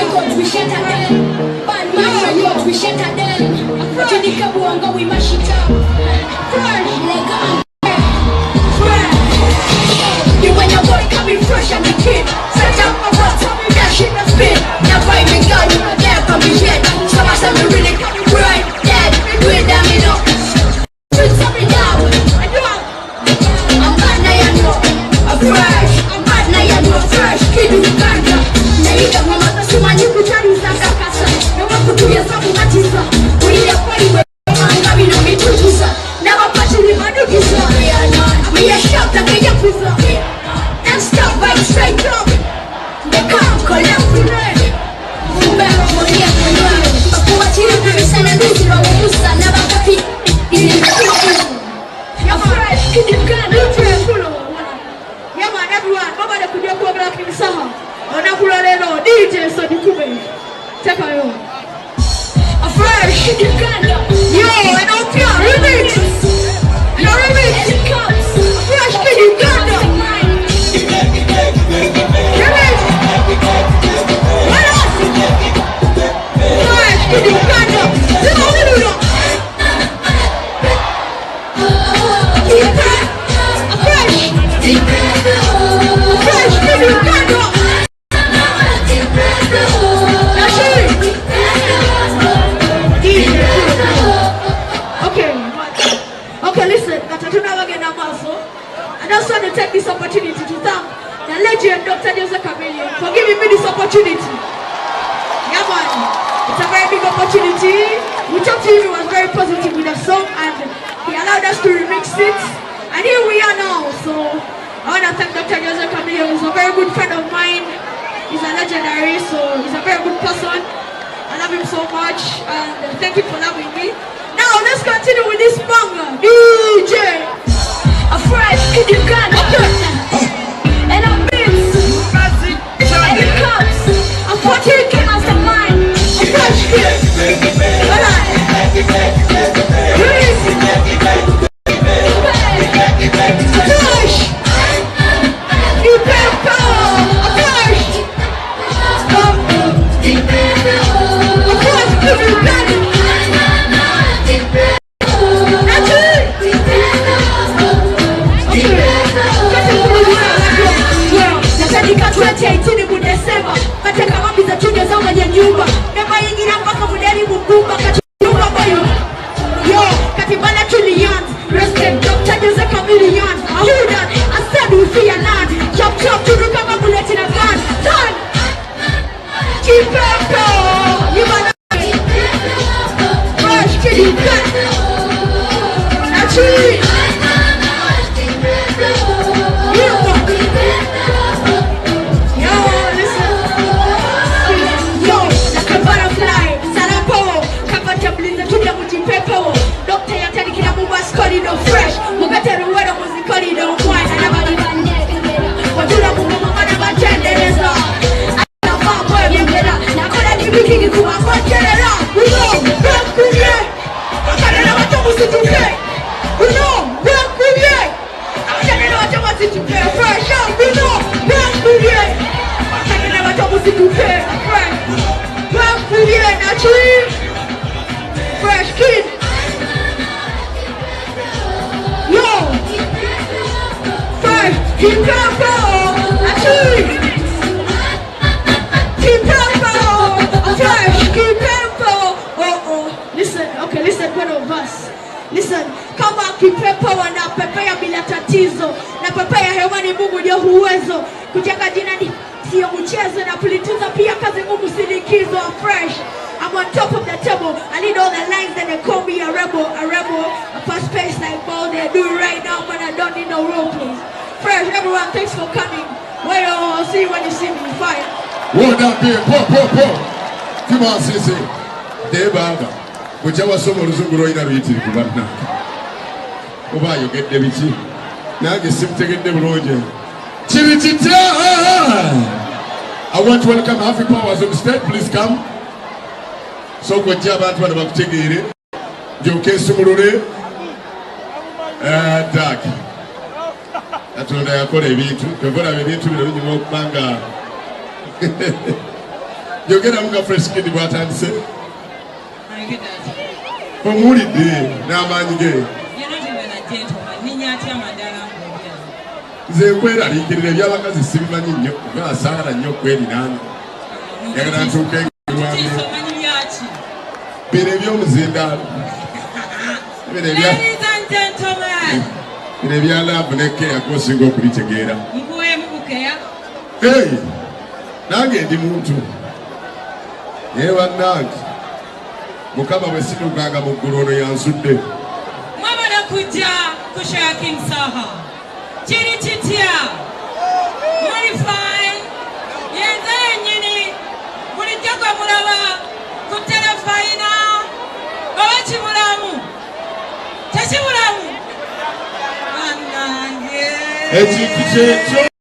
records, we shatter them. Bad man records, we shatter them. Jenny Kabuanga, we mash it up. Fresh, like you when your boy coming fresh and the kid. Set up a rock, tell me that shit must spin. Now fight me, girl, you not there for me yet. So I said, we really coming right, dead. Do it down, you know. Treat something down. I'm bad now, you know. I'm fresh. I'm bad now, you know. Fresh, kid, you can't go. Now you got my mother, so man, you could tell you something. No one could do yourself with my teaser. We are fighting with my man, you know me too, sir. Never patching with my nookie, sir. We are shocked that we are pizza. And stop by straight up. They can't collect the rent. Back for the afternoon. But what you do is an illusion of Musa. Never happy. You're fresh. You can't do it. Yeah, man, everyone. Nobody could do a program in Saha. On a Kurano, DJ, so you could take a room. A fresh. You can't do it. Yo, I don't care. Remix. You're remix. It comes. Fresh Kid Uganda. Remix. What else? Fresh Kid Uganda. Fresh Kid Uganda. Okay, listen, I just want to take this opportunity to thank the legend Dr. Joseph Chameleon for giving me this opportunity. Yeah, man, it's a very big opportunity. We talked to him, he was very positive with the song and he allowed us to remix it. And here we are now. So I want to thank Dr. Joseph Chameleon. He's a very good friend of mine. He's a legendary, so he's a very good person. I love him so much and thank you for loving me. Now let's continue with this banger. DJ a fresh Kid Uganda. And I'm Bims. And it comes. I'm 14 K mastermind. A fresh kid. Fresh. You better go. A fresh. A fresh Kid Uganda. Fresh Kid. Yo. Fresh Kid Uganda. Listen, one of us. Listen, kama kipepo na pepea bila tatizo na pepea hewani Mungu ndio uwezo kujenga jina ni sio mchezo na kulituza pia kazi Mungu silikizo. Fresh, I'm on top of the table. I need all the lines that they call me a rebel, a fast pace like ball they do right now, but I don't need no role please. Fresh, everyone, thanks for coming. Well, I'll see you when you see me. Fine. Hold up here, come on, Sisi. Debanga. Kuchawa somo luzunguro ina ruitiri kubana. Oba you get the bichi. Na gesimte get the broje. Chirichita. I want to welcome Happy Powers on stage. Please come. So kwa jaba atu wana bakutegere. Joke sumurure. Dark. Atunda yakore bitu. Kevora bitu bila bitu mokanga. yogera muga fresh kid bwatandise omuwulidde n'amaanyi ge nze kweraliikirira ebyabakazi sibimanyi nnyo kuba asaala nnyo okwerinanga yagala ntuuke bino ebyomuzindaalo bino ebya laavu nekeya gosinga okubitegeera nange ndi muntu naye bannange mukama bwe sinukanga mu ggulu ono yansudde mwabala kujja ku Shaking Saha kiri kitya muli fine yenze yennyini bulijjo gwe mulaba ku terefayina oba kibulamu tekibulamu bannange ekintu kyekyo